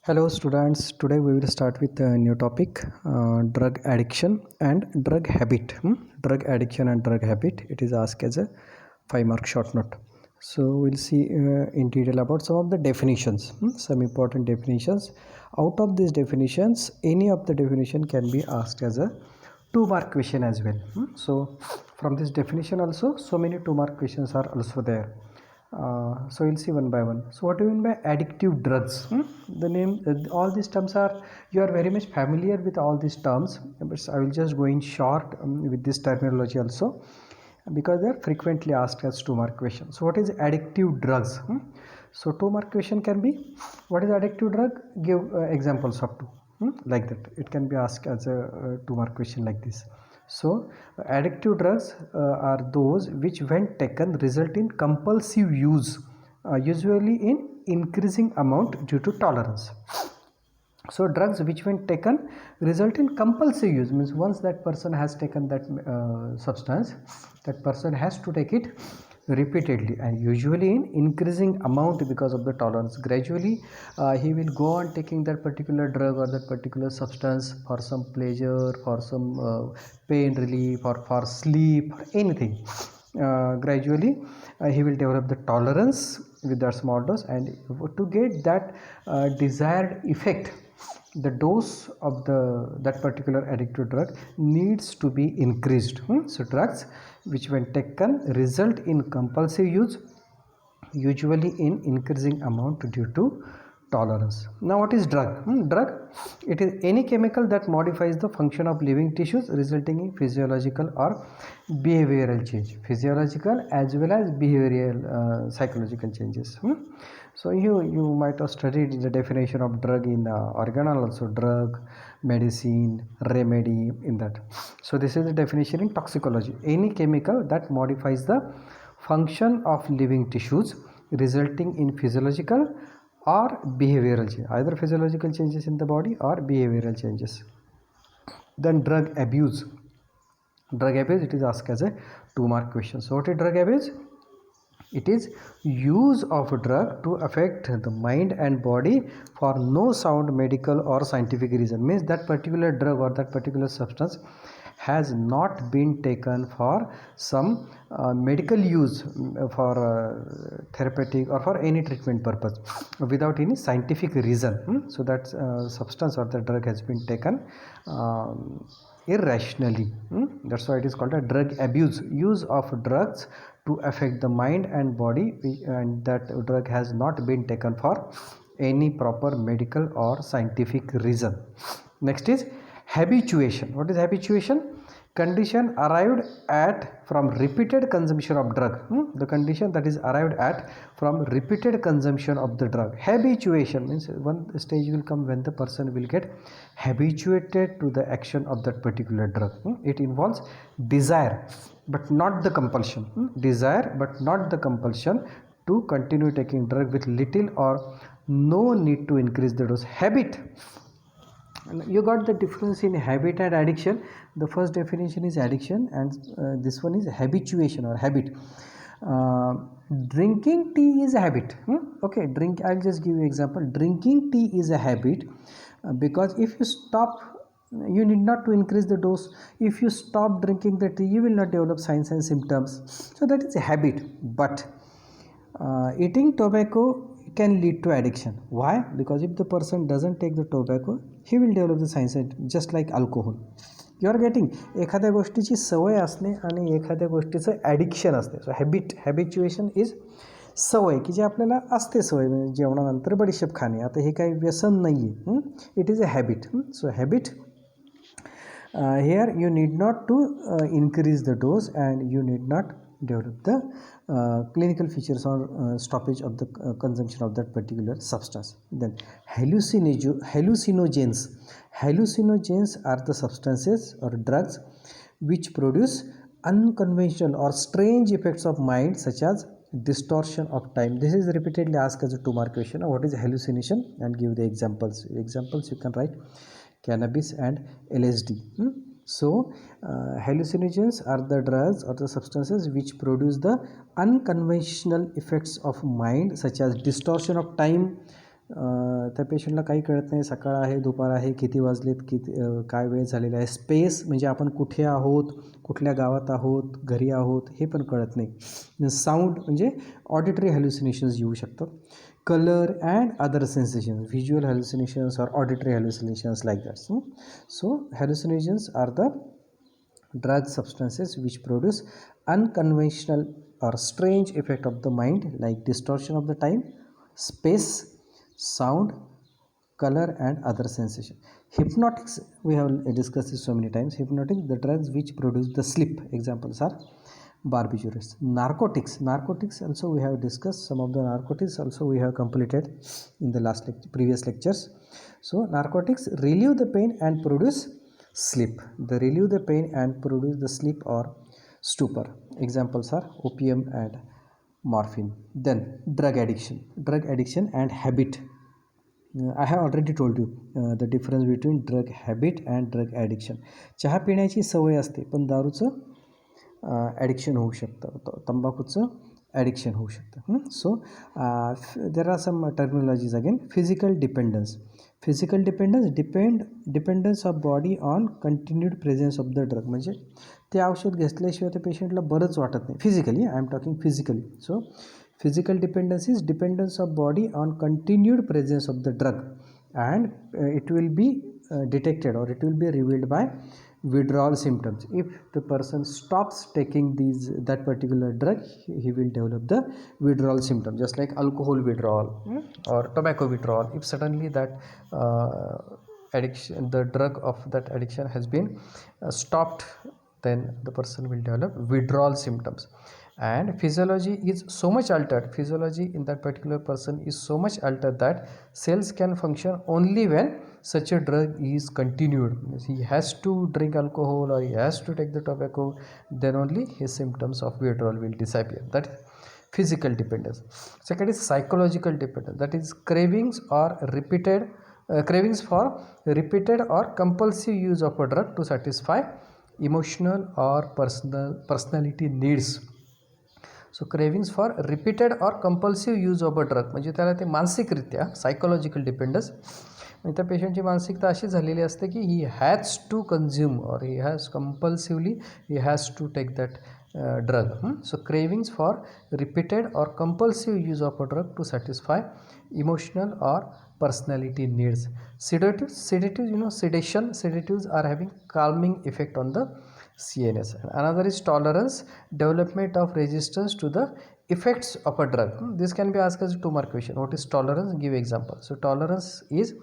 Hello students, today we will start with a new topic, drug addiction and drug habit. Drug addiction and drug habit, it is asked as a 5-mark short note. So we'll see in detail about some of the definitions, some important definitions. Out of these definitions, any of the definition can be asked as a 2-mark question as well. So from this definition also, so many 2-mark questions are also there. So we'll see one by one. So what do you mean by addictive drugs? The name, all these terms are, you are very much familiar with all these terms, but I will just go in short with this terminology also, because they are frequently asked as 2-mark question. So what is addictive drugs? So 2-mark question can be, what is addictive drug? Give examples of two. Like that, it can be asked as a 2-mark question like this. So addictive drugs are those which when taken result in compulsive use, usually in increasing amount due to tolerance. So drugs which when taken result in compulsive use, means once that person has taken that substance, that person has to take it repeatedly and usually in increasing amount because of the tolerance. Gradually he will go on taking that particular drug or that particular substance for some pleasure, for some pain relief, or for sleep, or anything. Gradually he will develop the tolerance with that small dose, and to get that desired effect, the dose of that particular addictive drug needs to be increased. So drugs which when taken result in compulsive use, usually in increasing amount due to tolerance. Now what is drug? Drug, it is any chemical that modifies the function of living tissues resulting in physiological or behavioral change, physiological as well as behavioral psychological changes. So you might have studied the definition of drug in organal also, drug, medicine, remedy, in that. So this is the definition in toxicology, any chemical that modifies the function of living tissues resulting in physiological or behavioral change, either physiological changes in the body or behavioral changes. Then drug abuse. Drug abuse, it is asked as a 2-mark question. So what is drug abuse? It is use of a drug to affect the mind and body for no sound medical or scientific reason. Means that particular drug or that particular substance has not been taken for some medical use, for therapeutic or for any treatment purpose without any scientific reason. So that substance or the drug has been taken irrationally. That's why it is called a drug abuse, use of drugs to affect the mind and body, and that drug has not been taken for any proper medical or scientific reason. Next is habituation. What is habituation? Condition arrived at from repeated consumption of drug. The condition that is arrived at from repeated consumption of the drug. Habituation means one stage will come when the person will get habituated to the action of that particular drug. It involves desire but not the compulsion. Desire but not the compulsion to continue taking drug with little or no need to increase the dose. Habit. You got the difference in habit and addiction. The first definition is addiction, and this one is habituation or habit. Drinking tea is a habit. Okay, I'll just give you example. Drinking tea is a habit because if you stop, you need not to increase the dose. If you stop drinking the tea, you will not develop signs and symptoms. So that is a habit. But eating tobacco can lead to addiction. Why? Because if the person doesn't take the tobacco, he will develop the signs, just like alcohol. You are getting, एखाद्या गोष्टीची सवय असणे आणि एखाद्या गोष्टीचं addiction असते. सो हॅबिच्युएशन is सवय की जी आपल्याला असते, सवय म्हणजे जेवणानंतर बडीशेप खाणे. आता हे काही व्यसन नाही आहे, it is a habit. So habit, here you need not to increase the dose and you need not develop the clinical features or stoppage of the consumption of that particular substance. Then hallucinogens. Hallucinogens are the substances or drugs which produce unconventional or strange effects of mind, such as distortion of time. This is repeatedly asked as a 2-mark question. What is hallucination? And give the examples. Examples you can write cannabis and LSD. So hallucinogens are the drugs or the substances which produce the unconventional effects of mind, such as distortion of time, त्या पेशंटला काही कळत नाही, सकाळ आहे, दुपार आहे, किती वाजलेत, काय वेळ झालेला आहे, स्पेस म्हणजे आपण कुठे आहोत, कुठल्या गावात आहोत, घरी आहोत हे पण कळत नाही. साऊंड म्हणजे ऑडिटरी हॅल्युसिनेशन्स येऊ शकतात. Colour and other sensations, visual hallucinations or auditory hallucinations like that. So hallucinations are the drug substances which produce unconventional or strange effect of the mind like distortion of the time, space, sound, color and other sensation. Hypnotics, we have discussed this so many times. Hypnotics, the drugs which produce the sleep, examples are barbiturates. Narcotics also we have discussed. Some of the narcotics also we have completed in the previous lectures. So narcotics relieve the pain and produce sleep. They relieve the pain and produce the sleep or stupor. Examples are opium and morphine. Then drug addiction and habit. I have already told you the difference between drug habit and drug addiction. चहा पिण्याची सवय असते पण दारूचं addiction होऊ शकतं, तंबाखूचं addiction होऊ शकतं. So there are some terminologies again. Physical dependence of body on continued presence of the drug. म्हणजे ते औषध घेतल्याशिवाय त्या पेशंटला बरंच वाटत नाही. Physically, I am talking physically. So physical dependence is dependence of body on continued presence of the drug and it will be detected or it will be revealed by withdrawal symptoms. If the person stops taking that particular drug, he will develop the withdrawal symptoms, just like alcohol withdrawal or tobacco withdrawal. If suddenly that addiction, the drug of that addiction has been stopped, then the person will develop withdrawal symptoms. And physiology is so much altered, physiology in that particular person is so much altered that cells can function only when such a drug is continued. He has to drink alcohol or he has to take the tobacco, then only his symptoms of withdrawal will disappear. That is physical dependence. Second is psychological dependence, that is cravings for repeated or compulsive use of a drug to satisfy emotional or personality needs. So cravings for repeated or compulsive use of a drug, म्हणजे त्याला ते मानसिकरित्या psychological dependence, म्हणजे त्या पेशंटची मानसिकता अशी झालेली असते की ही has to consume or he has compulsively he has to take that drug. So cravings for repeated or compulsive use of a drug to satisfy emotional or personality needs. Sedatives, sedatives are having calming effect on the CNS. Another is tolerance, development of resistance to the effects of a drug. This can be asked as a 2-mark question. What is tolerance? Give example. So tolerance is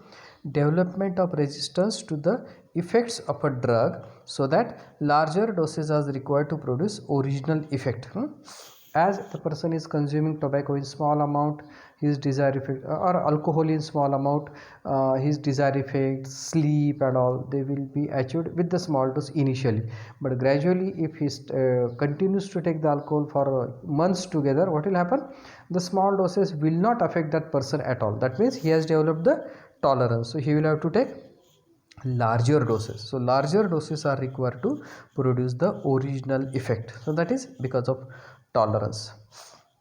development of resistance to the effects of a drug so that larger doses are required to produce original effect. As the person is consuming tobacco in small amount, his desire effect, or alcohol in small amount, his desire effects, sleep and all, they will be achieved with the small dose initially, but gradually if he continues to take the alcohol for months together, what will happen? The small doses will not affect that person at all. That means he has developed the tolerance, so he will have to take larger doses. So larger doses are required to produce the original effect. So that is because of tolerance.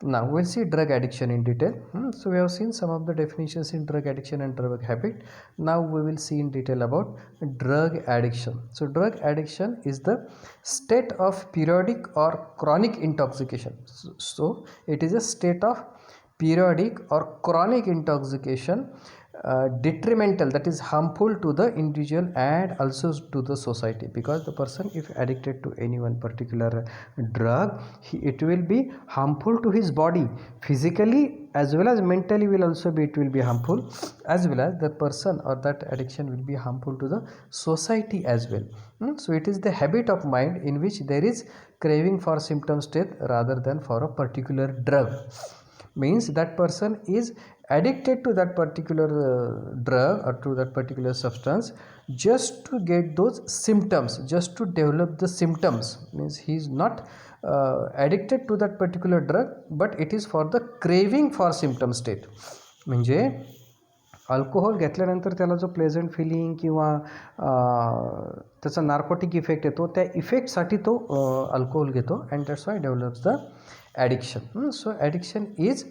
Now we'll see drug addiction in detail. So we have seen some of the definitions in drug addiction and drug habit. Now we will see in detail about drug addiction. So drug addiction is the state of periodic or chronic intoxication. So it is a state of periodic or chronic intoxication, detrimental, that is harmful to the individual and also to the society, because the person if addicted to any one particular drug, it will be harmful to his body physically as well as mentally will also be, it will be harmful, as well as the person or that addiction will be harmful to the society as well. So it is the habit of mind in which there is craving for symptom state rather than for a particular drug. Means that person is addicted to that particular drug or to that particular substance just to get those symptoms, just to develop the symptoms. Means he is not addicted to that particular drug, but it is for the craving for symptom state. म्हणजे alcohol घेतल्यानंतर त्याला जो pleasant filling किंवा त्याचा narcotic effect येतो, त्या इफेक्टसाठी तो alcohol घेतो and that's why develops the addiction. So addiction is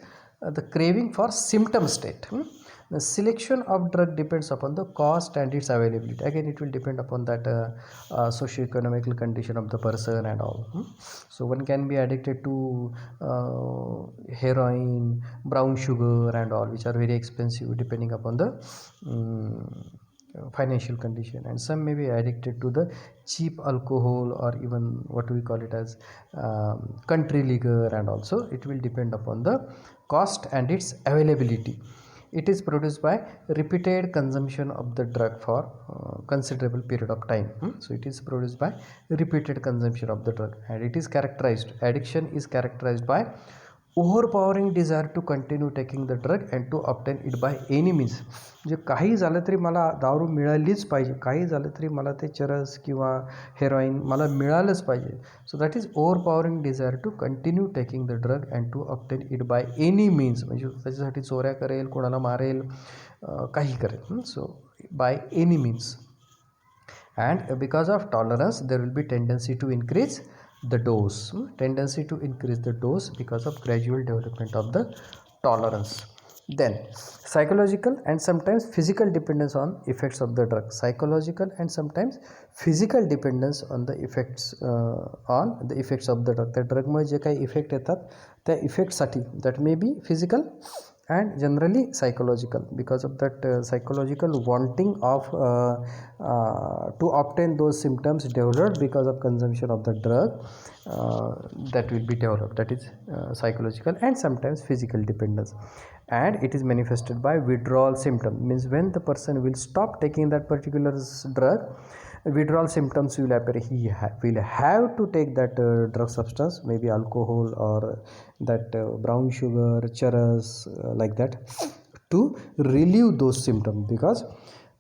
the craving for symptom state. The selection of drug depends upon the cost and its availability. Again, it will depend upon that socio-economical condition of the person and all. So one can be addicted to heroin, brown sugar and all, which are very expensive depending upon the financial condition, and some may be addicted to the cheap alcohol or even what we call it as country liquor, and also it will depend upon the cost and its availability. It is produced by repeated consumption of the drug for considerable period of time. So it is produced by repeated consumption of the drug, and it is characterized, addiction is characterized by overpowering desire to continue taking the drug and to obtain it by any means. म्हणजे काही झालं तरी मला दारू मिळालीच पाहिजे, काही झालं तरी मला ते चरस किंवा हेरोईन मला मिळालंच पाहिजे. So that is overpowering desire to continue taking the drug and to obtain it by any means. म्हणजे त्याच्यासाठी चोऱ्या करेल, कोणाला मारेल, काही करेल. So by any means. And because of tolerance there will be tendency to increase the dose, tendency to increase the dose because of gradual development of the tolerance. Then psychological and sometimes physical dependence on effects of the drug. Psychological and sometimes physical dependence on the effects of the drug. त्या ड्रगमुळे जे काही effect येतात त्या इफेक्टसाठी, that may be physical and generally psychological, because of that psychological wanting of to obtain those symptoms developed because of consumption of the drug, that will be developed, that is psychological and sometimes physical dependence. And it is manifested by withdrawal symptom, means when the person will stop taking that particular drug, withdrawal symptoms will appear. He will have to take that drug substance, maybe alcohol or that brown sugar, charas, like that, to relieve those symptoms, because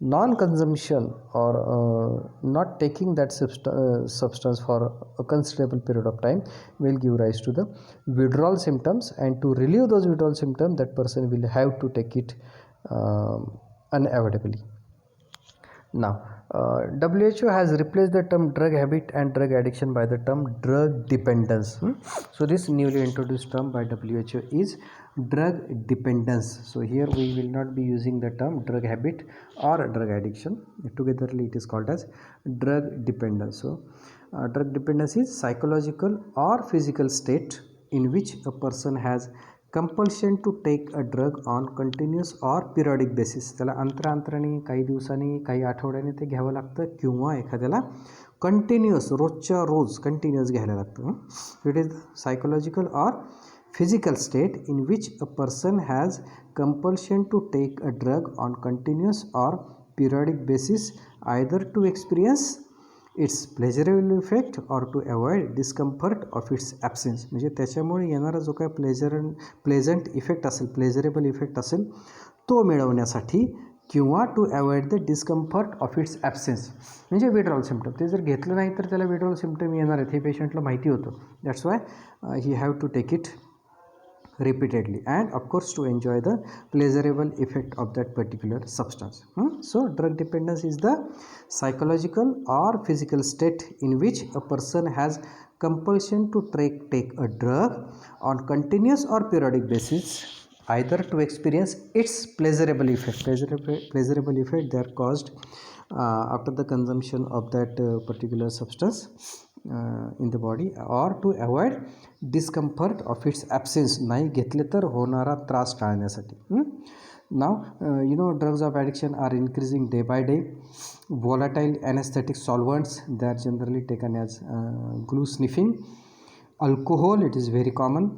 non-consumption or not taking that substance for a considerable period of time will give rise to the withdrawal symptoms, and to relieve those withdrawal symptoms that person will have to take it unavoidably. Now WHO has replaced the term drug habit and drug addiction by the term drug dependence. So this newly introduced term by WHO is drug dependence. So here we will not be using the term drug habit or drug addiction. Togetherly it is called as drug dependence. So drug dependence is psychological or physical state in which a person has compulsion to take a drug on continuous or periodic basis. त्याला अंतरांतराने, काही दिवसांनी, काही आठवड्याने ते घ्यावं लागतं, किंवा एखाद्याला कंटिन्युअस, रोजच्या रोज कंटिन्युअस घ्यायला लागतं. It is psychological or physical state in which a person has compulsion to take a drug on continuous or periodic basis, either to experience its pleasurable effect or to avoid discomfort of its absence. म्हणजे त्याच्यामुळे येणारा जो काही pleasant effect असेल, pleasurable effect असेल, तो मिळवण्यासाठी, किंवा to avoid the discomfort of its absence. म्हणजे विड्रॉल सिम्पटम. ते जर घेतलं नाही तर त्याला विड्रॉल सिम्पटम येणार आहेत, हे पेशंटला माहिती होतं. That's why he have to take it repeatedly, and of course to enjoy the pleasurable effect of that particular substance. So drug dependence is the psychological or physical state in which a person has compulsion to take a drug on continuous or periodic basis, either to experience its pleasurable effect. Pleasurable effect they are caused after the consumption of that particular substance in the body, or to avoid discomfort of its absence, नाही घेतले तर होणारा त्रास टाळण्यासाठी. Now drugs of addiction are increasing day by day. Volatile anesthetic solvents, they are generally taken as glue sniffing. Alcohol, it is very common.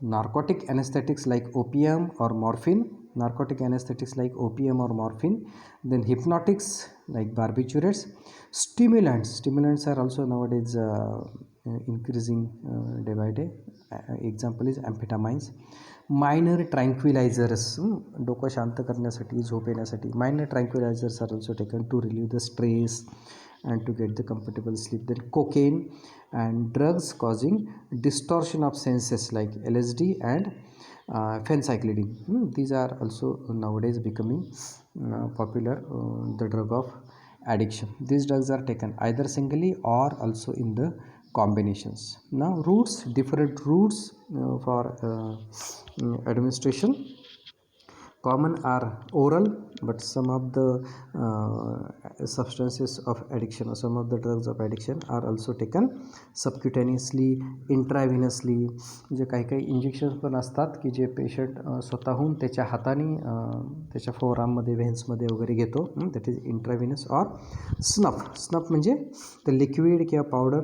Narcotic anesthetics like opium or morphine. Then hypnotics like barbiturates. Stimulants are also nowadays increasing day by day. Example is amphetamines. Minor tranquilizers, डोकं शांत करण्यासाठी, झोप येण्यासाठी. Minor tranquilizers are also taken to relieve the stress and to get the comfortable sleep. Then cocaine and drugs causing distortion of senses like LSD and phencyclidine. These are also nowadays becoming popular, the drug of addiction. These drugs are taken either singly or also in the combinations. Now different routes for administration. Common are oral, but some of the substances of addiction or some of the drugs of addiction are also taken subcutaneously, intravenously. म्हणजे काही काही injections पण असतात की जे patient स्वतःहून त्याच्या हाताने त्याच्या फोराममध्ये व्हेन्समध्ये वगैरे घेतो. That is intravenous. Or snuff म्हणजे ते लिक्विड किंवा पावडर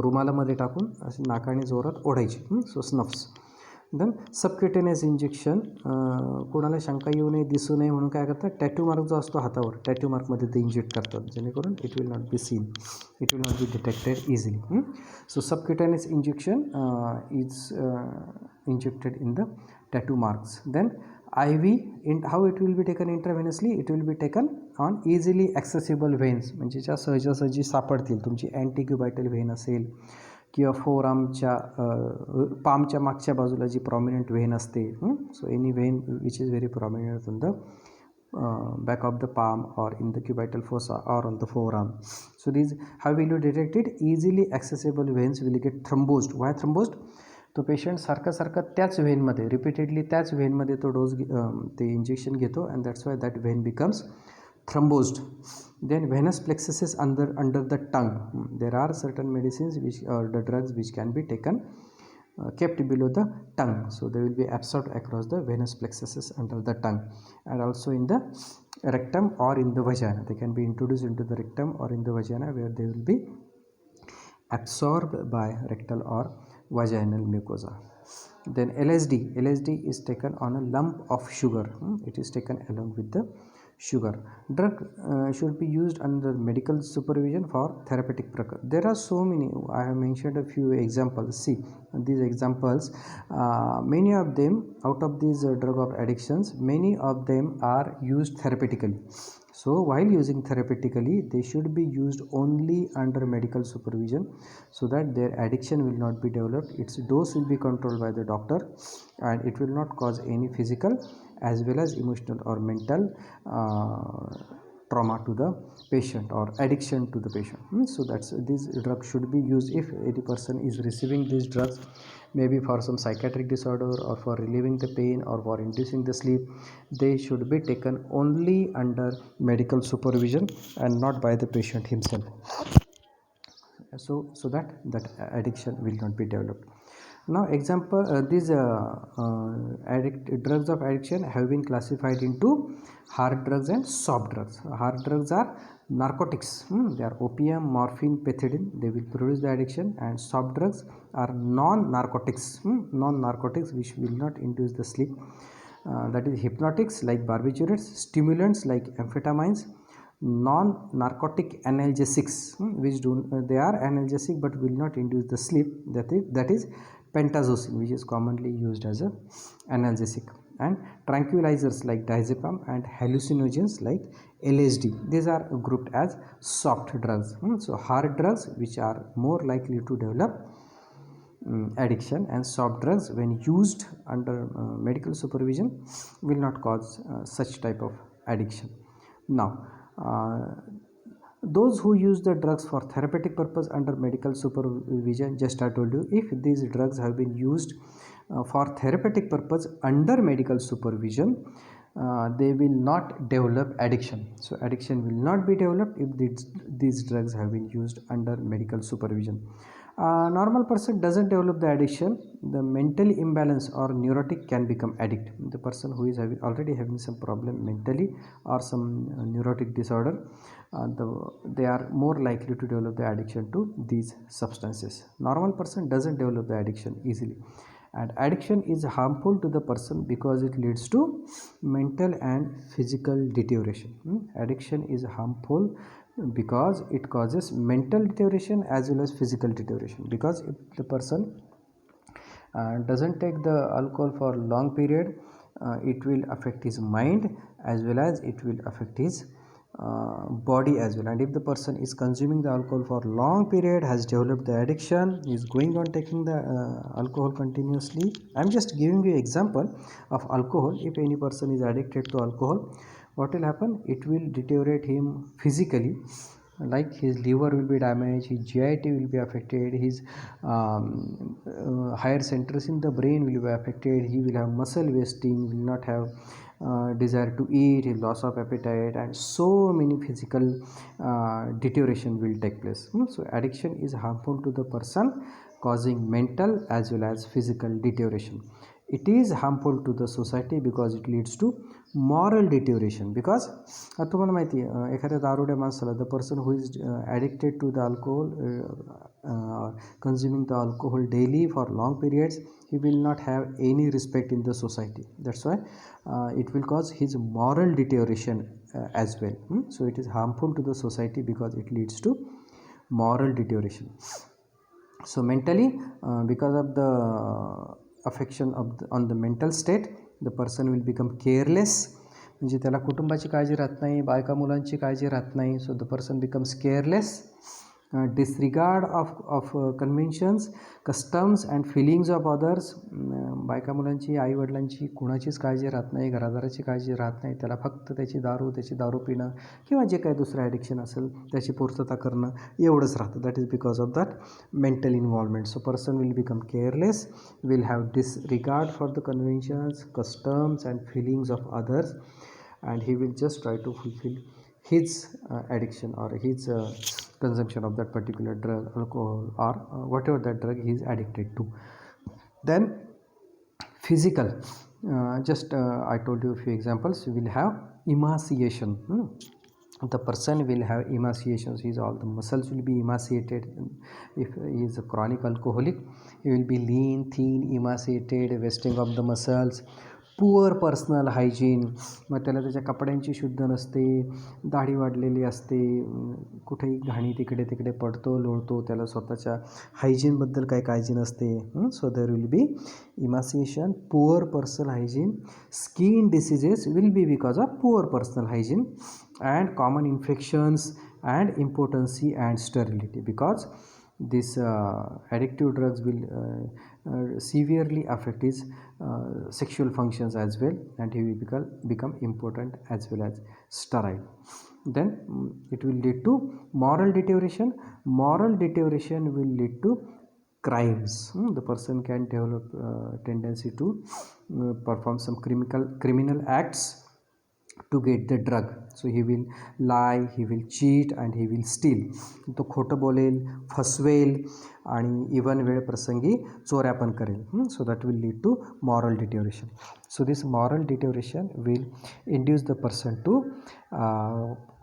रुमालामध्ये टाकून असे नाकाने जोरात ओढायची. सो स्नफ्स. देन सबक्युटेनियस इंजेक्शन, कोणाला शंका येऊ नये, दिसू नये म्हणून काय करतात, टॅटू मार्क जो असतो हातावर, टॅटू मार्कमध्ये ते इंजेक्ट करतात जेणेकरून it will not be seen, it will not be detected easily. So subcutaneous injection is injected in the tattoo marks. Then IV, how it will be taken intravenously, it will be taken on easily accessible veins, म्हणजे ज्या सहजासहजी सापडतील. तुमची अँटीक्युबायटल when असेल किंवा फोरआर्मच्या पामच्या मागच्या बाजूला जी prominent when असते. So any when which is very prominent on the back of the palm or in the cubital fossa or on the forearm. So these, how will you detect it? Easily accessible veins will get thrombosed. Why thrombosed? तो patient सारखा त्याच व्हेनमध्ये repeatedly त्याच व्हेनमध्ये तो डोस ते injection घेतो and that's why that when becomes thrombosed. Then venous plexus is under the tongue. There are certain medicines which the drugs which can be taken kept below the tongue, so they will be absorbed across the venous plexuses under the tongue, and also in the rectum or in the vagina. They can be introduced into the rectum or in the vagina, where they will be absorbed by rectal or vaginal mucosa. Then LSD is taken on a lump of sugar. It is taken along with the sugar. Drug should be used under medical supervision for therapeutic purpose. There are so many. I have mentioned a few examples. See these examples, many of them, out of these drug of addictions, many of them are used therapeutically. So while using therapeutically, they should be used only under medical supervision, so that their addiction will not be developed. Its dose will be controlled by the doctor, and it will not cause any physical as well as emotional or mental trauma to the patient or addiction to the patient. So that's, these drugs should be used if any person is receiving these drugs, maybe for some psychiatric disorder or for relieving the pain or for inducing the sleep. They should be taken only under medical supervision and not by the patient himself, so that addiction will not be developed. Now example, these drugs of addiction have been classified into hard drugs and soft drugs. Hard drugs are narcotics. They are opium, morphine, pethidine. They will produce the addiction. And soft drugs are non-narcotics. Non-narcotics which will not induce the sleep. That is hypnotics like barbiturates, stimulants like amphetamines, non-narcotic analgesics, which they are analgesic but will not induce the sleep. That is pentazocine, which is commonly used as a analgesic, and tranquilizers like diazepam, and hallucinogens like LSD. These are grouped as soft drugs. So hard drugs which are more likely to develop addiction, and soft drugs when used under medical supervision will not cause such type of addiction. Now those who use the drugs for therapeutic purpose under medical supervision, just I told you, if these drugs have been used for therapeutic purpose under medical supervision, they will not develop addiction. So addiction will not be developed if these drugs have been used under medical supervision. Normal person doesn't develop the addiction. The mental imbalance or neurotic can become addict. The person who is already having some problem mentally or some neurotic disorder, they are more likely to develop the addiction to these substances. Normal person doesn't develop the addiction easily. And addiction is harmful to the person because it leads to mental and physical deterioration. Addiction is harmful because it causes mental deterioration as well as physical deterioration, because if the person doesn't take the alcohol for a long period, it will affect his mind as well as it will affect his body as well. And if the person is consuming the alcohol for a long period, has developed the addiction, is going on taking the alcohol continuously. I'm just giving you example of alcohol. If any person is addicted to alcohol, what will happen? It will deteriorate him physically, like his liver will be damaged, his GIT will be affected, his higher centers in the brain will be affected, he will have muscle wasting, will not have desire to eat, loss of appetite, and so many physical deterioration will take place. So addiction is harmful to the person, causing mental as well as physical deterioration. It is harmful to the society because it leads to moral deterioration. Because तुम्हाला माहिती आहे एखाद्या दारुड्या माणसाला, the person who is addicted to the alcohol, consuming the alcohol daily for long periods, he will not have any respect in the society. That's why it will cause his moral deterioration as well. So it is harmful to the society because it leads to moral deterioration. So mentally, because of the affection on the mental state, the person will become careless. म्हणजे त्याला कुटुंबाची काळजी राहत नाही, बायका मुलांची काळजी राहत नाही. So the person becomes careless, disregard of conventions, customs and feelings of others. बायका मुलांची, आईवडिलांची कुणाचीच काळजी राहत नाही, घरादाराची काळजी राहत नाही. त्याला फक्त त्याची दारू पिणं किंवा जे काही दुसरं ॲडिक्शन असेल त्याची पूर्तता करणं एवढंच राहतं. That is because of that mental involvement. So person will become careless, will have disregard for the conventions, customs and feelings of others, and he will just try to fulfill his addiction or his consumption of that particular drug, alcohol, or whatever that drug he is addicted to. Then physical, I told you a few examples. You will have emaciation. The person will have emaciations. All the muscles will be emaciated. If he is a chronic alcoholic, he will be lean, thin, emaciated, wasting of the muscles. Poor personal hygiene. मग त्याला त्याच्या कपड्यांची शुद्ध नसते, दाढी वाढलेली असते, कुठेही घाणी तिकडे तिकडे पडतो, लोळतो, त्याला स्वतःच्या हायजीनबद्दल काही काळजी नसते. So there will be emaciation, poor personal hygiene. Skin diseases will be because of poor personal hygiene, and common infections and impotency and sterility, because this addictive drugs will severely affect his sexual functions as well, and he will become impotent as well as sterile. Then it will lead to moral deterioration. Moral deterioration will lead to crimes. The person can develop tendency to perform some criminal acts to get the drug. So he will lie, he will cheat, and he will steal. तो खोटं बोलेल, फसवेल, आणि even वेळ प्रसंगी चोऱ्या पण करेल. So that will lead to moral deterioration. So this moral deterioration will induce the person to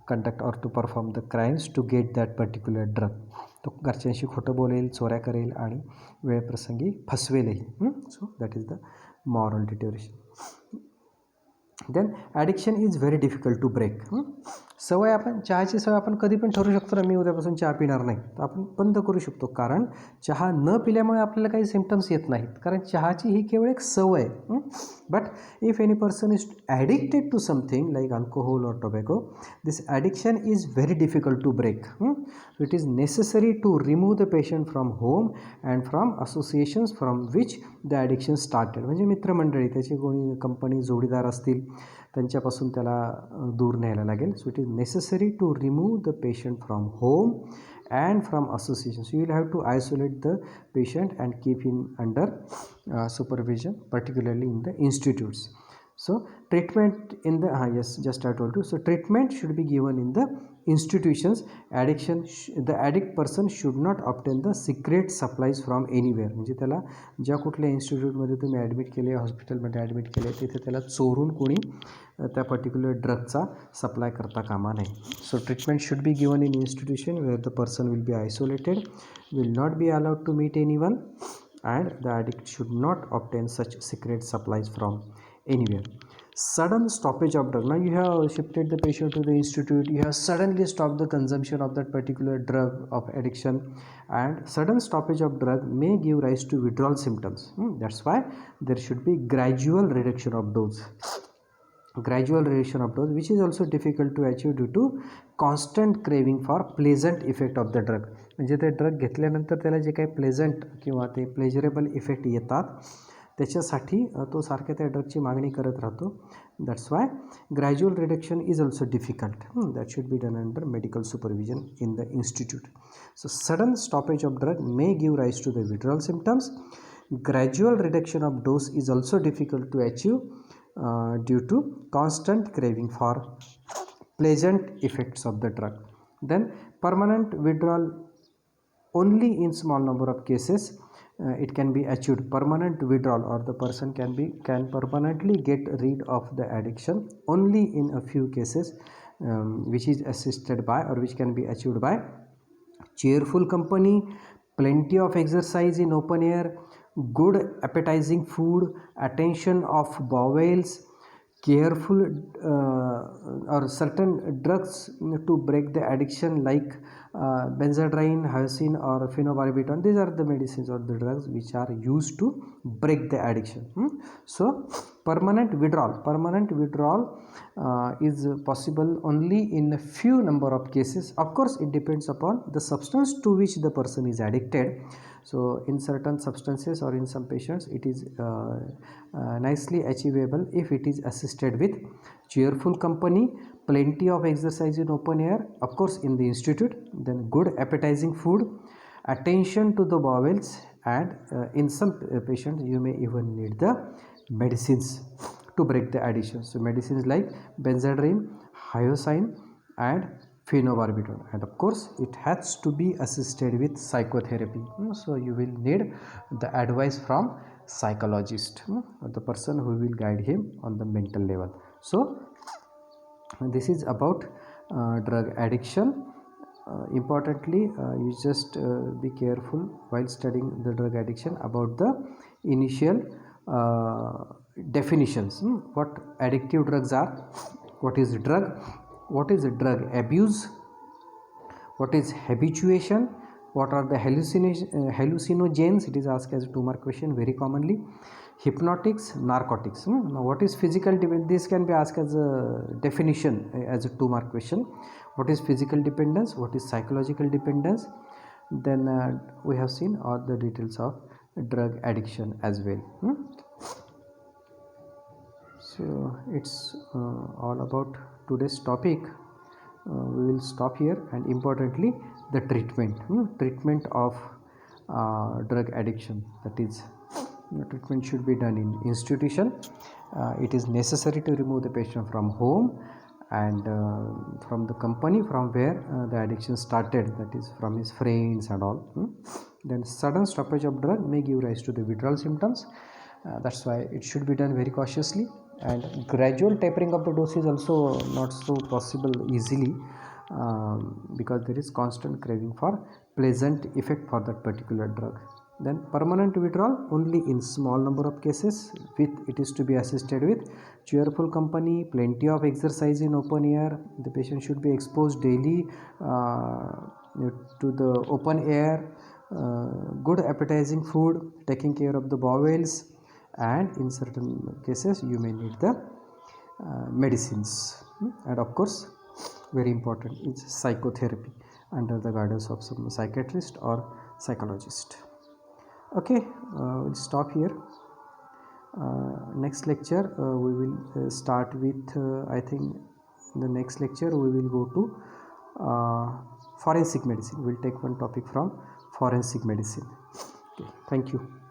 conduct or to perform the crimes to get that particular drug. तो घरच्यांशी खोटं बोलेल, चोऱ्या करेल, आणि वेळ प्रसंगी फसवेलही. So that is the moral deterioration. Then addiction is very difficult to break. सवय, आपण चहाची सवय आपण कधी पण ठरवू शकतो ना, मी उद्यापासून चहा पिणार नाही, तर आपण बंद करू शकतो. कारण चहा न पिल्यामुळे आपल्याला काही सिम्पटम्स येत नाहीत, कारण चहाची ही केवळ एक सवय. But if any person is addicted to something like alcohol or tobacco, this addiction is very difficult to break. It is necessary to remove the patient from home and from associations from which the addiction started. म्हणजे मित्रमंडळी, त्याची कोणी company, जोडीदार असतील, त्यांच्यापासून त्याला दूर न्यायला लागेल. So it is necessary to remove the patient from home and from associations. You will have to isolate the patient and keep in under supervision, particularly in the institutes. So treatment in the yes, just I told you. So treatment should be given in the institutions. The addict person should not obtain the secret supplies from anywhere. म्हणजे त्याला ज्या कुठल्या इन्स्टिट्यूटमध्ये तुम्ही admit केले, हॉस्पिटलमध्ये admit केले, तिथे त्याला चोरून कोणी त्या पर्टिक्युलर ड्रगचा सप्लाय करता कामा नये. So treatment should be given in institution where the person will be isolated, will not be allowed to meet anyone, and the addict should not obtain such secret supplies from anywhere. Sudden stoppage of drug. Now you have shifted the patient to the institute, you have suddenly stopped the consumption of that particular drug of addiction, and sudden stoppage of drug may give rise to withdrawal symptoms. That's why there should be gradual reduction of dose. Gradual reduction of dose, which is also difficult to achieve due to constant craving for pleasant effect of the drug. म्हणजे ते drug घेतल्यानंतर त्याला जे काही pleasant किंवा ते pleasurable effect येतात, त्याच्यासाठी तो सारख्या त्या ड्रगची मागणी करत राहतो. That's why gradual reduction is also difficult. That should be done under medical supervision in the institute. So sudden stoppage of drug may give rise to the withdrawal symptoms. Gradual reduction of dose is also difficult to achieve due to constant craving for pleasant effects of the drug. Then permanent withdrawal only in small number of cases it can be achieved. Permanent withdrawal, or the person can permanently get rid of the addiction only in a few cases, which is assisted by, or which can be achieved by cheerful company, plenty of exercise in open air, good appetizing food, attention of bowels, careful or certain drugs to break the addiction like benzodrine, hyoscine or phenobarbital. These are the medicines or the drugs which are used to break the addiction. So permanent withdrawal is possible only in a few number of cases. Of course it depends upon the substance to which the person is addicted. So in certain substances or in some patients it is nicely achievable if it is assisted with cheerful company, plenty of exercise in open air, of course in the institute, then good appetizing food, attention to the bowels, and in some patients you may even need the medicines to break the addiction. So medicines like benzodrine, hyoscine and phenobarbital, and of course it has to be assisted with psychotherapy. So you will need the advice from psychologist, or the person who will guide him on the mental level. So this is about drug addiction. Importantly, you just be careful while studying the drug addiction about the initial definitions. What addictive drugs are, what is drug, what is drug abuse, what is habituation, what are the hallucinogens, it is asked as a 2-mark question very commonly, hypnotics, narcotics. Now what is physical dependence, this can be asked as a definition as a 2-mark question. What is physical dependence, what is psychological dependence. Then we have seen all the details of drug addiction as well. So it's all about today's topic. We will stop here, and importantly the treatment of drug addiction, that is treatment should be done in institution. It is necessary to remove the patient from home and from the company from where the addiction started, that is from his friends and all. Then sudden stoppage of drug may give rise to the withdrawal symptoms. That's why it should be done very cautiously, and gradual tapering of the dose is also not so possible easily because there is constant craving for pleasant effect for that particular drug. Then permanent withdrawal only in small number of cases, with it is to be assisted with cheerful company, plenty of exercise in open air. The patient should be exposed daily to the open air, good appetizing food, taking care of the bowels, and in certain cases you may need the medicines. And of course very important is psychotherapy under the guidance of some psychiatrist or psychologist. Okay, we'll stop here. Next lecture we will start with I think in the next lecture we will go to forensic medicine. We'll take one topic from forensic medicine. Okay, thank you.